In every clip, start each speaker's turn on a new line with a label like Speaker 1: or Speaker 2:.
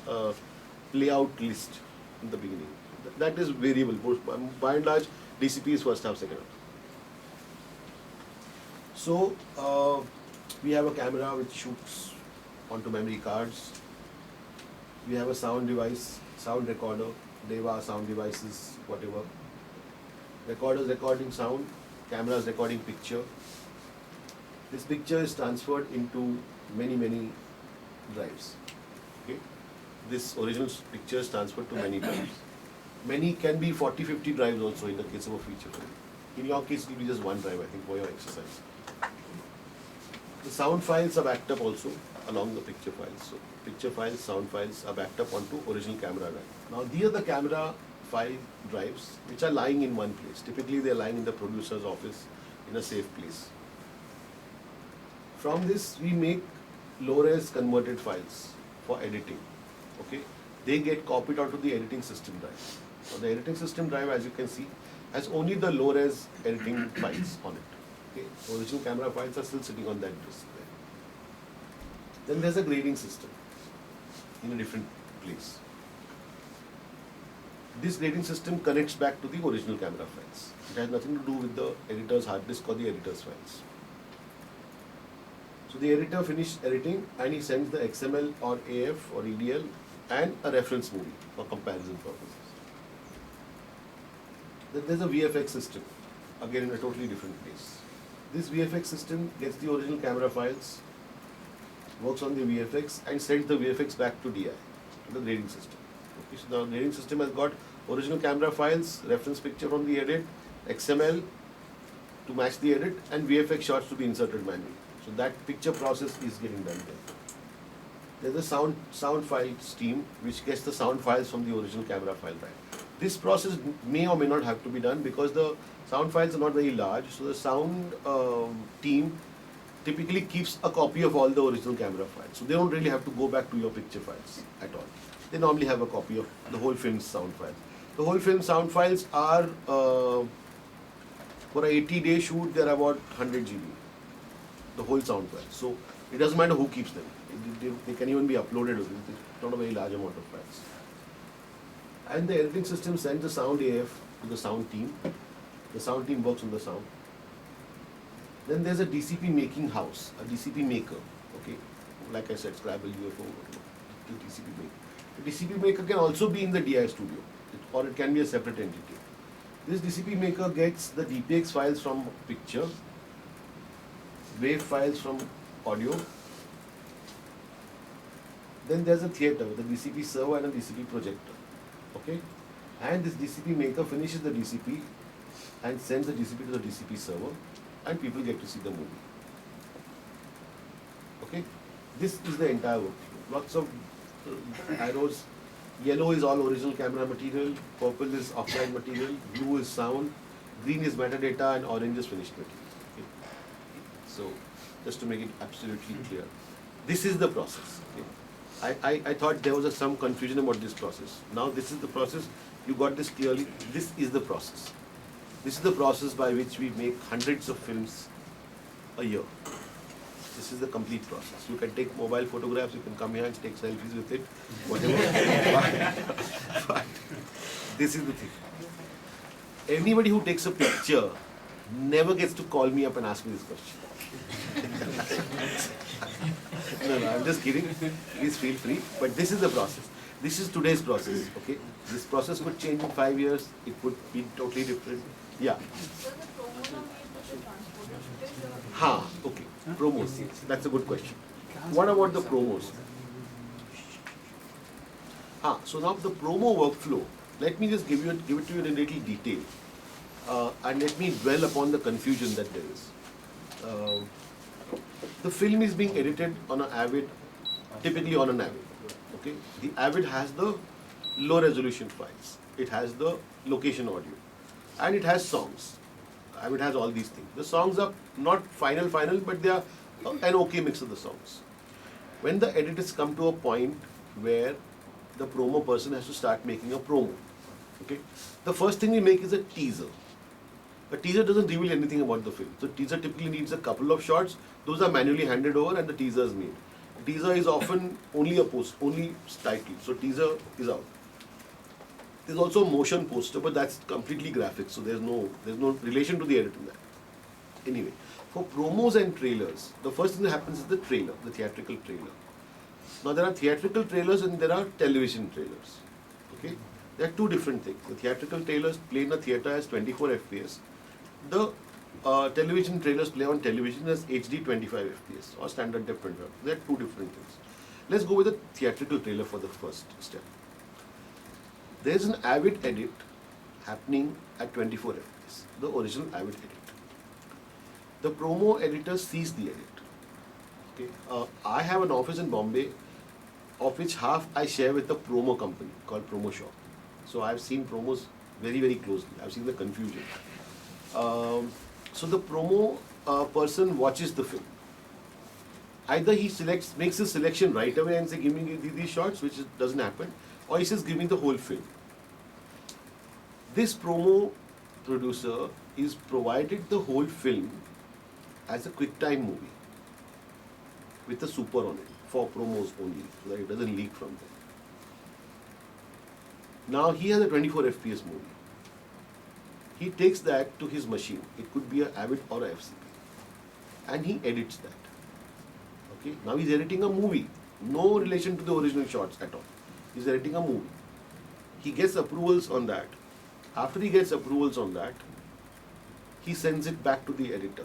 Speaker 1: uh, layout list in the beginning. That is variable. By and large, DCP is first half, second half. So we have a camera which shoots onto memory cards. We have a sound device, sound recorder, Deva sound devices, whatever. Recorders recording sound, cameras recording picture. This picture is transferred into many drives. Okay, this original picture is transferred to many drives. Many can be 40-50 drives also in the case of a feature film. In your case, it will be just one drive, I think, for your exercise. The sound files are backed up also along the picture files. So picture files, sound files are backed up onto original camera drive. Now these are the camera file drives which are lying in one place. Typically they are lying in the producer's office in a safe place. From this we make low-res converted files for editing. Okay, they get copied onto the editing system drive. So the editing system drive, as you can see, has only the low-res editing files on it. Okay, original camera files are still sitting on that disk there. Then there's a grading system in a different place. This grading system connects back to the original camera files. It has nothing to do with the editor's hard disk or the editor's files. So the editor finishes editing and he sends the XML or AF or EDL and a reference movie for comparison purposes. Then there's a VFX system, again in a totally different place. This VFX system gets the original camera files, works on the VFX and sends the VFX back to DI, to the grading system. Okay, so the grading system has got original camera files, reference picture from the edit, XML to match the edit and VFX shots to be inserted manually. So that picture process is getting done there. There's a sound file stream which gets the sound files from the original camera file drive. This process may or may not have to be done because the sound files are not very large. So the sound team typically keeps a copy of all the original camera files. So they don't really have to go back to your picture files at all. They normally have a copy of the whole film's sound files. The whole film sound files are, for a 80-day shoot, they're about 100 GB. The whole sound files. So it doesn't matter who keeps them. They can even be uploaded. It's not a very large amount of files. And the editing system sends the sound AF to the sound team. The sound team works on the sound. Then there's a DCP making house, a DCP maker. Okay, like I said, Scrabble, UFO, the DCP maker. The DCP maker can also be in the DI studio, or it can be a separate entity. This DCP maker gets the DPX files from picture, wave files from audio. Then there's a theater with a DCP server and a DCP projector. Okay, and this DCP maker finishes the DCP and sends the DCP to the DCP server, and people get to see the movie. Okay, this is the entire workflow. Lots of arrows. Yellow is all original camera material, purple is offline material, blue is sound, green is metadata, and orange is finished material. Okay. So, just to make it absolutely clear, this is the process. Okay. I thought there was some confusion about this process. Now this is the process. You got this clearly. This is the process. This is the process by which we make hundreds of films a year. This is the complete process. You can take mobile photographs, you can come here and take selfies with it, whatever. But this is the thing. Anybody who takes a picture never gets to call me up and ask me this question. No, I'm just kidding. Please feel free. But this is the process. This is today's process. Okay. This process could change in 5 years. It could be totally different. Yeah.
Speaker 2: So the promo now is the transporter.
Speaker 1: Ha. Okay. Promos. Yes. That's a good question. What about the promos? So now the promo workflow. Let me just give it to you in a little detail, and let me dwell upon the confusion that there is. The film is being edited on an Avid, typically on an Avid. Okay, the Avid has the low resolution files. It has the location audio, and it has songs. Avid has all these things. The songs are not final, but they are an okay mix of the songs. When the editors come to a point where the promo person has to start making a promo, okay, the first thing we make is a teaser. A teaser doesn't reveal anything about the film. So teaser typically needs a couple of shots. Those are manually handed over and the teaser is made. Teaser is often only a post, only title. So teaser is out. There's also a motion poster, but that's completely graphic, so there's no relation to the edit in that. Anyway, for promos and trailers, the first thing that happens is the trailer, the theatrical trailer. Now there are theatrical trailers and there are television trailers. Okay, there are two different things. The theatrical trailers play in a theater as 24 FPS. The television trailers play on television as HD 25 FPS or standard Dept 25. They are two different things. Let's go with the theatrical trailer for the first step. There is an Avid edit happening at 24 FPS, the original Avid edit. The promo editor sees the edit. Okay, I have an office in Bombay, of which half I share with a promo company called Promo Shop. So I've seen promos very, very closely. I've seen the confusion. So the promo person watches the film. Either he makes his selection right away and say, give me these shots, which doesn't happen, or he says, give me the whole film. This promo producer is provided the whole film as a QuickTime movie with a super on it for promos only, so that it doesn't leak from there. Now he has a 24 FPS movie. He takes that to his machine. It could be an Avid or a FCP, and he edits that. Okay. Now he's editing a movie, no relation to the original shots at all. He's editing a movie. He gets approvals on that. After he gets approvals on that, he sends it back to the editor.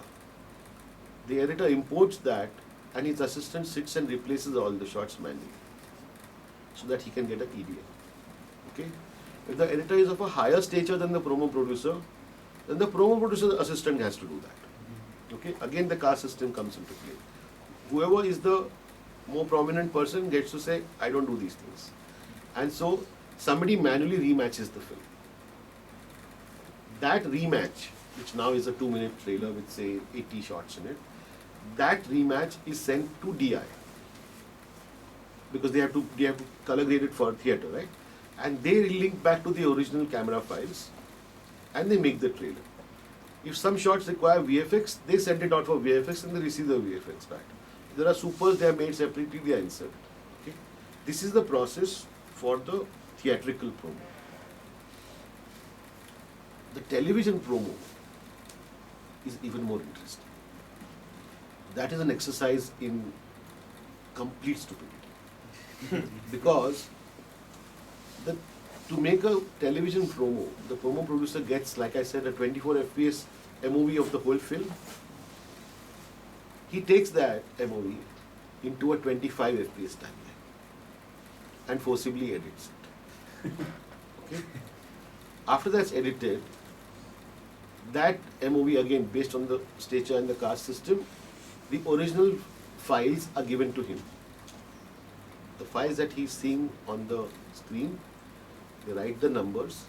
Speaker 1: The editor imports that, and his assistant sits and replaces all the shots manually, so that he can get an EDA. Okay? If the editor is of a higher stature than the promo producer, then the promo producer's assistant has to do that. Okay? Again, the caste system comes into play. Whoever is the more prominent person gets to say, I don't do these things. And so, somebody manually rematches the film. That rematch, which now is a 2-minute trailer with say 80 shots in it, that rematch is sent to DI. Because they have to color grade it for theater, right? And they link back to the original camera files and they make the trailer. If some shots require VFX, they send it out for VFX and they receive the VFX back. If there are supers, they are made separately, they are inserted. Okay? This is the process for the theatrical promo. The television promo is even more interesting. That is an exercise in complete stupidity. Because to make a television promo, the promo producer gets, like I said, a 24 FPS MOV of the whole film. He takes that MOV into a 25 FPS timeline and forcibly edits it. Okay? After that's edited, that MOV, again based on the stature and the caste system, the original files are given to him. The files that he's seeing on the screen, they write the numbers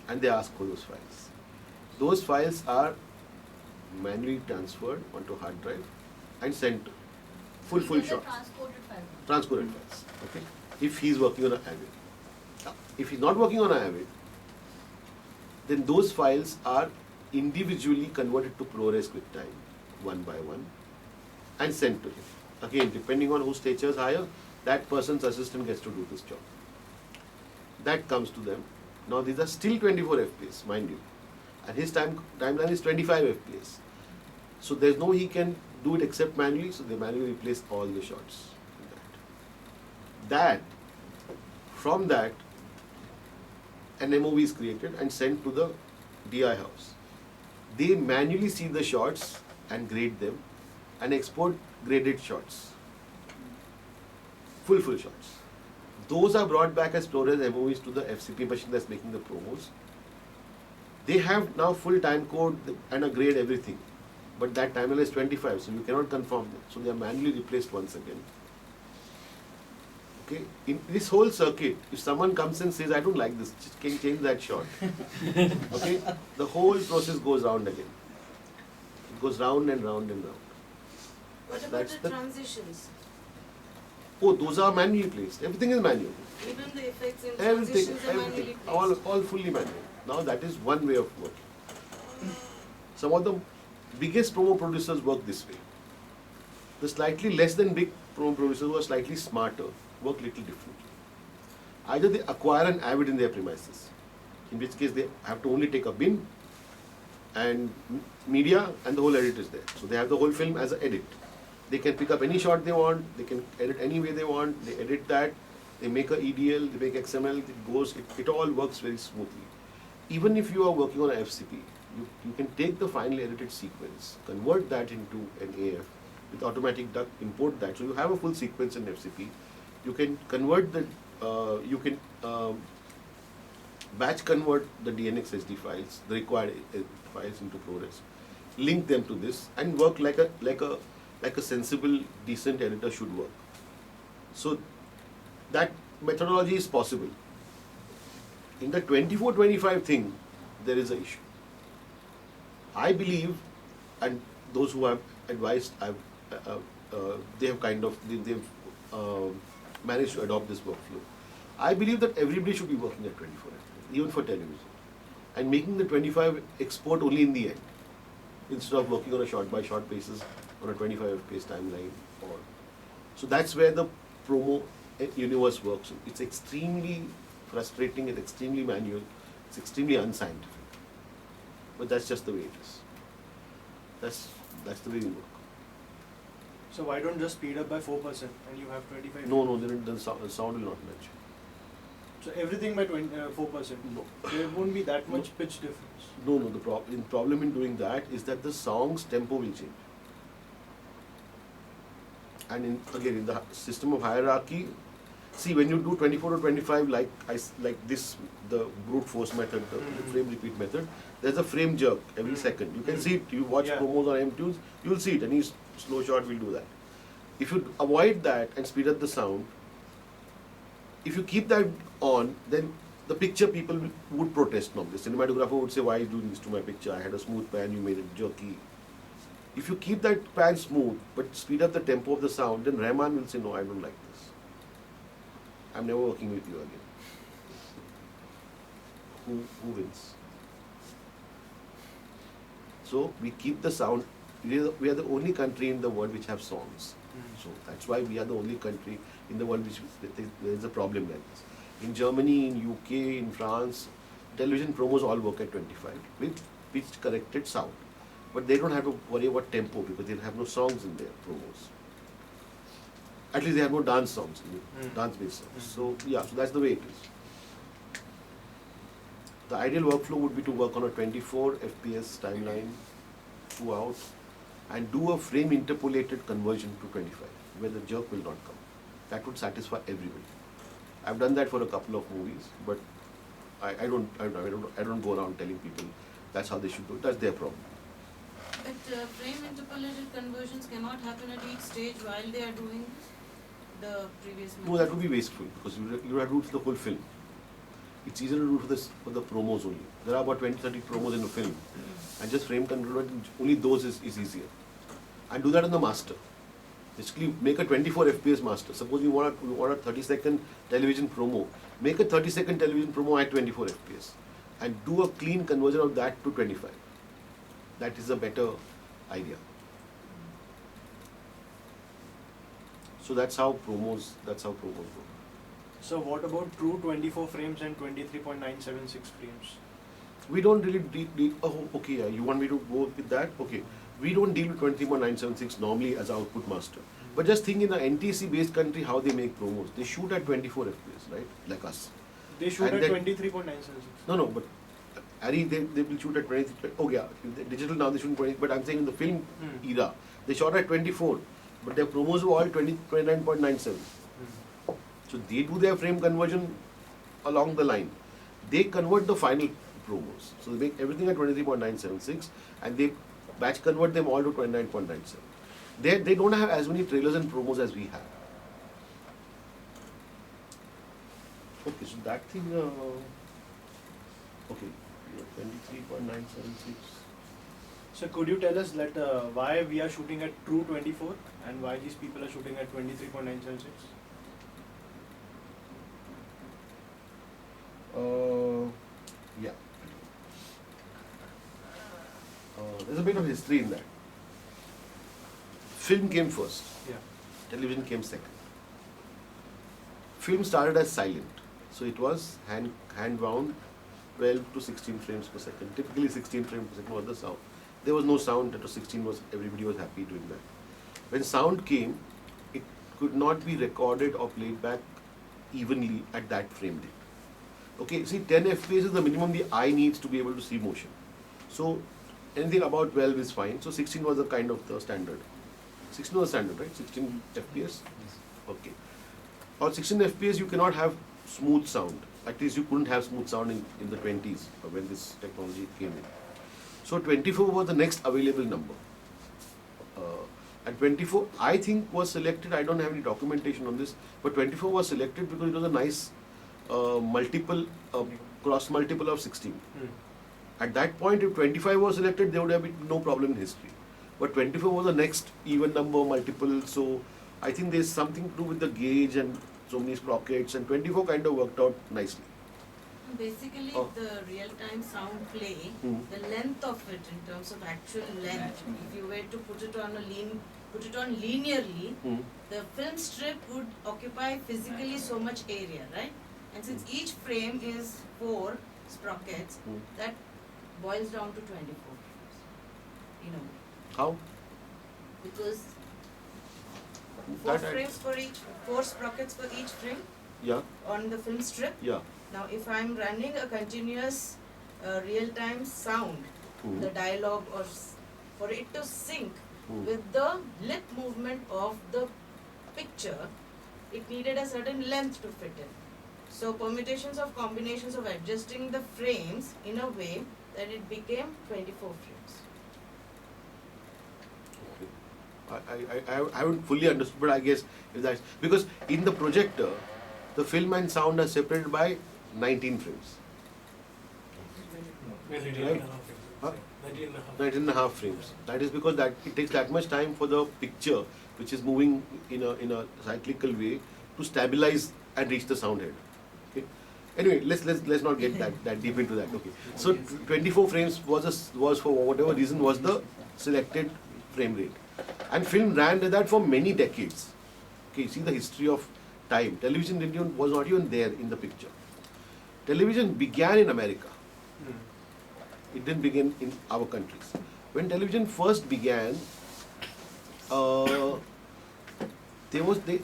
Speaker 1: and they ask for those files. Those files are manually transferred onto hard drive and sent to full shots.
Speaker 2: Transcoded file.
Speaker 1: Transcoded files. Okay. If he's working on an Avid. If he's not working on an Avid, then those files are individually converted to ProRes QuickTime, one by one, and sent to him. Again, depending on whose stature is higher, that person's assistant gets to do this job. That comes to them. Now these are still 24 FPS, mind you. And his timeline is 25 FPS. So there's no way he can do it except manually, so they manually replace all the shots. From that, an MOV is created and sent to the DI house. They manually see the shots and grade them and export graded shots. Full shots. Those are brought back as ProRes MOVs to the FCP machine that's making the promos. They have now full time code and a grade everything. But that timeline is 25, so you cannot confirm them. So they are manually replaced once again. Okay? In this whole circuit, if someone comes and says, I don't like this, can you change that shot? Okay? The whole process goes round again. It goes round and round and round.
Speaker 3: What about the transitions?
Speaker 1: Oh, those are manually placed. Everything is manual.
Speaker 3: Even the effects and
Speaker 1: Everything,
Speaker 3: transitions are manually placed.
Speaker 1: all fully manual. Now that is one way of working. Some of the biggest promo producers work this way. The slightly less than big promo producers who are slightly smarter work little differently. Either they acquire an Avid in their premises, in which case they have to only take a bin and media and the whole edit is there. So they have the whole film as an edit. They can pick up any shot they want, they can edit any way they want, they edit that, they make a EDL, they make XML, it all works very smoothly. Even if you are working on a FCP, you can take the finally edited sequence, convert that into an AF with automatic duck, import that. So you have a full sequence in FCP. You can convert batch convert the DNX SD files, the required files into ProRes, link them to this, and work like a sensible, decent editor should work. So that methodology is possible. In the 24-25 thing, there is an issue. I believe, and those who have advised, they've managed to adopt this workflow. I believe that everybody should be working at 24 FPS, even for television, and making the 25 export only in the end, instead of working on a shot-by-shot basis on a 25 FPS timeline. So that's where the promo universe works. It's extremely frustrating, it's extremely manual, it's extremely unscientific. But that's just the way it is. That's the way we work.
Speaker 4: So why don't just speed up by 4% and you have 25?
Speaker 1: No, then the sound will not match.
Speaker 4: So everything by 4%?
Speaker 1: No.
Speaker 4: There won't be that much pitch difference?
Speaker 1: No, the problem in doing that is that the song's tempo will change. And in the system of hierarchy, see, when you do 24 or 25 like this, the brute force method, the frame repeat method, there's a frame jerk every second. You can see it. You watch promos on MTunes, you will see it. Any slow shot will do that. If you avoid that and speed up the sound, if you keep that on, then the picture people would protest normally. The cinematographer would say, why are you doing this to my picture? I had a smooth pan, you made it jerky. If you keep that pan smooth, but speed up the tempo of the sound, then Rahman will say, no, I don't like this. I'm never working with you again. Who wins? So we keep the sound. We are the only country in the world which have songs. So that's why we are the only country in the world which there is a problem like this. In Germany, in UK, in France, television promos all work at 25 with pitch corrected sound. But they don't have to worry about tempo because they have no songs in their promos. At least they have no dance songs, dance-based songs. So that's the way it is. The ideal workflow would be to work on a 24 FPS timeline throughout and do a frame interpolated conversion to 25, where the jerk will not come. That would satisfy everybody. I've done that for a couple of movies, but I don't go around telling people that's how they should do it. That's their problem.
Speaker 3: But frame interpolated conversions cannot happen at each stage while they are doing the previous method.
Speaker 1: No, that would be wasteful because you have to do it for the whole film. It's easier to do for the promos only. There are about 20-30 promos in a film, and just frame conversion, only those is easier. And do that on the master. Basically, make a 24 FPS master. Suppose you want a 30-second television promo. Make a 30-second television promo at 24 FPS, and do a clean conversion of that to 25. That is a better idea. So that's how promos work.
Speaker 4: So what about true 24 frames and 23.976 frames?
Speaker 1: We don't really you want me to go with that? Okay. We don't deal with 23.976 normally as output master. But just think in an NTC based country how they make promos. They shoot at 24 FPS, right? Like us.
Speaker 4: They shoot
Speaker 1: and
Speaker 4: at 23.976.
Speaker 1: No, but Ari, they will shoot at 23. Oh yeah, digital now they shoot 20. But I'm saying in the film era, they shot at 24. But their promos were all 29.97. So they do their frame conversion along the line. They convert the final promos. So they make everything at 23.976 and they batch convert them all to 29.97. They don't have as many trailers and promos as we have. Okay, so that thing, okay, 23.976.
Speaker 4: So could you tell us that why we are shooting at true 24 and why these people are shooting at 23.976?
Speaker 1: Yeah. There's a bit of history in that. Film came first.
Speaker 4: Yeah.
Speaker 1: television came second. Film started as silent, so it was hand wound 12 to 16 frames per second. Typically 16 frames per second was the sound. There was no sound, that was 16 was, everybody was happy doing that. When sound came, it could not be recorded or played back evenly at that frame rate. Okay, see 10 FPS is the minimum the eye needs to be able to see motion. So anything about 12 is fine. So 16 was the kind of the standard. 16 was standard, right? 16 FPS? Okay. On 16 FPS you cannot have smooth sound. At least you couldn't have smooth sound in the 20s when this technology came in. So 24 was the next available number. And 24 I think was selected, I don't have any documentation on this, but 24 was selected because it was a nice cross multiple of 16. At that point, if 25 was selected, there would have been no problem in history. But 24 was the next even number multiple, so I think there's something to do with the gauge and so many sprockets, and 24 kind of worked out nicely.
Speaker 3: Basically, the real-time sound play, the length of it in terms of actual length, if you were to put it on linearly, the film strip would occupy physically so much area, right? And since each frame is 4 sprockets, that boils down to 24 frames. You know,
Speaker 1: How?
Speaker 3: because 4 sprockets for each frame
Speaker 1: Yeah,
Speaker 3: on the film strip.
Speaker 1: yeah.
Speaker 3: Now, if I'm running a continuous real-time sound, the dialogue, or for it to sync with the lip movement of the picture, it needed a certain length to fit in. So permutations of combinations of adjusting the frames in a way that it became 24 frames.
Speaker 1: I haven't fully understood, but I guess if that's because in the projector, the film and sound are separated by 19 frames. Right? Huh? 19 and a half frames. That is because that it takes that much time for the picture, which is moving in a cyclical way, to stabilize and reach the sound head. Okay. Anyway, let's not get that deep into that. Okay. So 24 frames was for whatever reason was the selected frame rate, and film ran with that for many decades. Okay, see the history of time. Television was not even there in the picture. Television began in America. It didn't begin in our countries. When television first began, there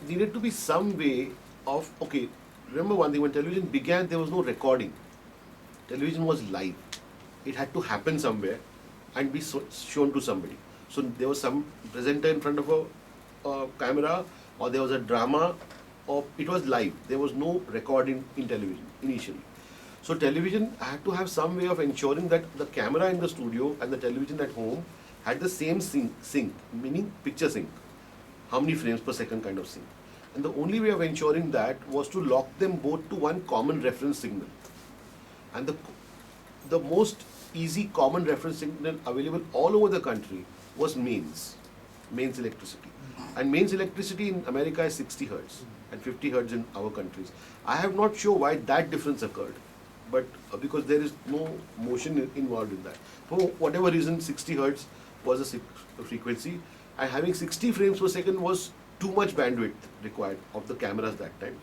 Speaker 1: needed to be some way of, okay, remember one thing, when television began, there was no recording. Television was live. It had to happen somewhere and be shown to somebody. So there was some presenter in front of a camera, or there was a drama, or it was live. There was no recording in television initially. So television had to have some way of ensuring that the camera in the studio and the television at home had the same sync, meaning picture sync. How many frames per second kind of sync. And the only way of ensuring that was to lock them both to one common reference signal. And the most easy common reference signal available all over the country was mains electricity. And mains electricity in America is 60 hertz and 50 hertz in our countries. I am not sure why that difference occurred, but because there is no motion involved in that. For whatever reason, 60 hertz was a frequency, and having 60 frames per second was too much bandwidth required of the cameras that time.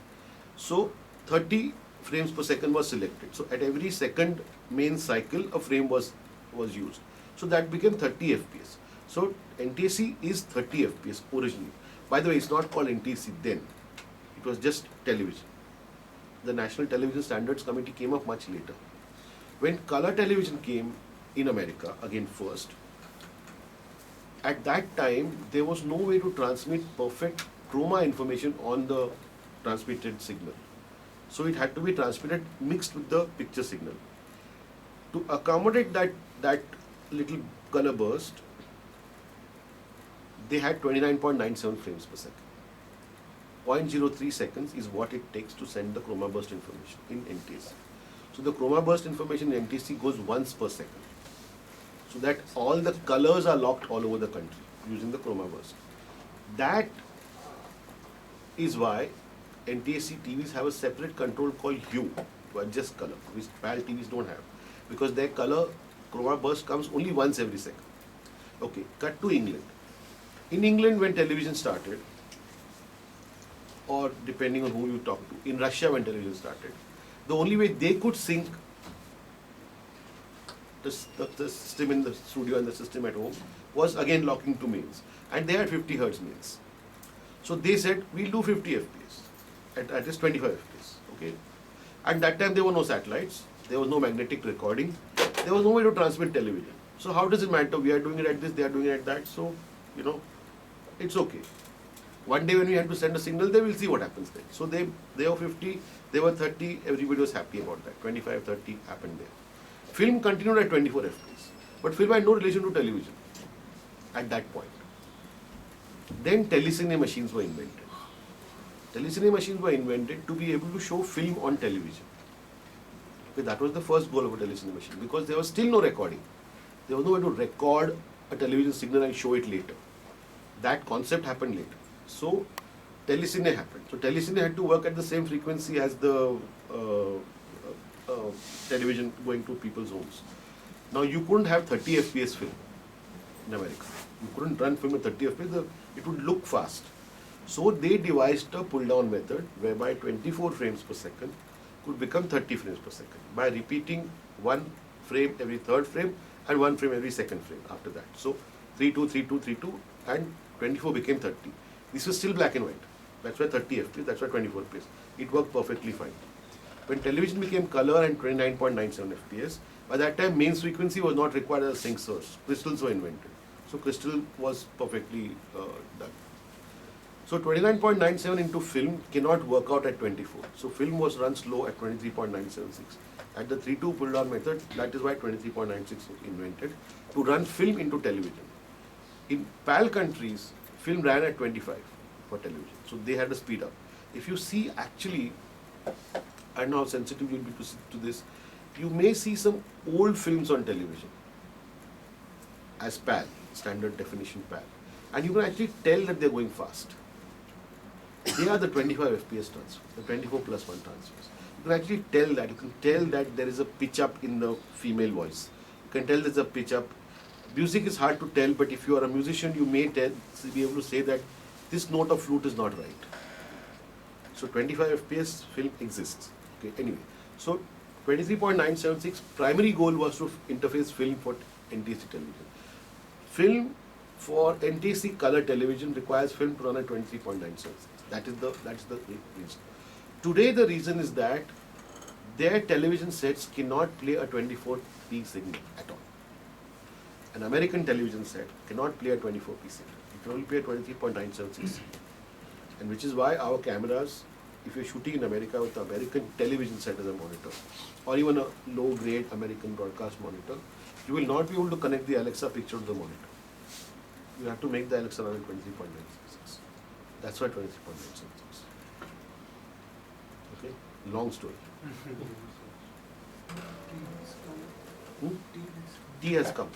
Speaker 1: So 30 frames per second was selected. So at every second main cycle, a frame was used. So that became 30 FPS. So NTSC is 30 FPS originally. By the way, it's not called NTSC then. It was just television. The National Television Standards Committee came up much later. When color television came in America, again first, at that time, there was no way to transmit perfect chroma information on the transmitted signal. So it had to be transmitted mixed with the picture signal. To accommodate that little color burst, they had 29.97 frames per second. 0.03 seconds is what it takes to send the chroma burst information in NTSC. So the chroma burst information in NTSC goes once per second. So that all the colors are locked all over the country using the chroma burst. That is why NTSC TVs have a separate control called hue to adjust color, which PAL TVs don't have, because their color chroma burst comes only once every second. Okay, cut to England. In England, when television started, or depending on who you talk to. In Russia, when television started, the only way they could sync the system in the studio and the system at home was again locking to mains. And they had 50 hertz mains. So they said, we'll do 50 FPS at least 25 FPS. Okay. And that time there were no satellites, there was no magnetic recording, there was no way to transmit television. So how does it matter? We are doing it at this, they are doing it at that. So, it's okay. One day when we had to send a signal, they will see what happens then. So they were 50, they were 30, everybody was happy about that. 25, 30 happened there. Film continued at 24 FPS. But film had no relation to television at that point. Then telecine machines were invented. Telecine machines were invented to be able to show film on television. Okay, that was the first goal of a telecine machine, because there was still no recording. There was no way to record a television signal and show it later. That concept happened later. So telecine happened. So telecine had to work at the same frequency as the television going to people's homes. Now you couldn't have 30 FPS film in America. You couldn't run film at 30 FPS, it would look fast. So they devised a pull-down method whereby 24 frames per second could become 30 frames per second by repeating one frame every third frame and one frame every second frame after that. So 32, 32, 32 and 24 became 30. This was still black and white. That's why 30 FPS, that's why 24 FPS. It worked perfectly fine. When television became color and 29.97 FPS, by that time mains frequency was not required as a sync source. Crystals were invented. So crystal was perfectly done. So 29.97 into film cannot work out at 24. So film was run slow at 23.976. At the 3-2 pull down method, that is why 23.96 was invented, to run film into television. In PAL countries, film ran at 25 for television. So they had to speed up. If you see actually, I don't know how sensitive you'll be to this, you may see some old films on television as PAL, standard definition PAL. And you can actually tell that they're going fast. They are the 25 FPS transfers, the 24 plus 1 transfers. You can actually tell that. You can tell that there is a pitch up in the female voice. You can tell there's a pitch up. Music is hard to tell, but if you are a musician, you may be able to say that this note of flute is not right. So 25 FPS film exists. Okay, anyway. So 23.976 primary goal was to interface film for NTSC television. Film for NTSC color television requires film to run at 23.976. That's the reason. Today the reason is that their television sets cannot play a 24p signal at all. An American television set cannot play a 24p signal. It can only play a 23.976. And which is why our cameras, if you're shooting in America with the American television set as a monitor, or even a low-grade American broadcast monitor, you will not be able to connect the Alexa picture to the monitor. You have to make the Alexa run at 23.966. That's why 23.976. Okay? Long story. Tea has come.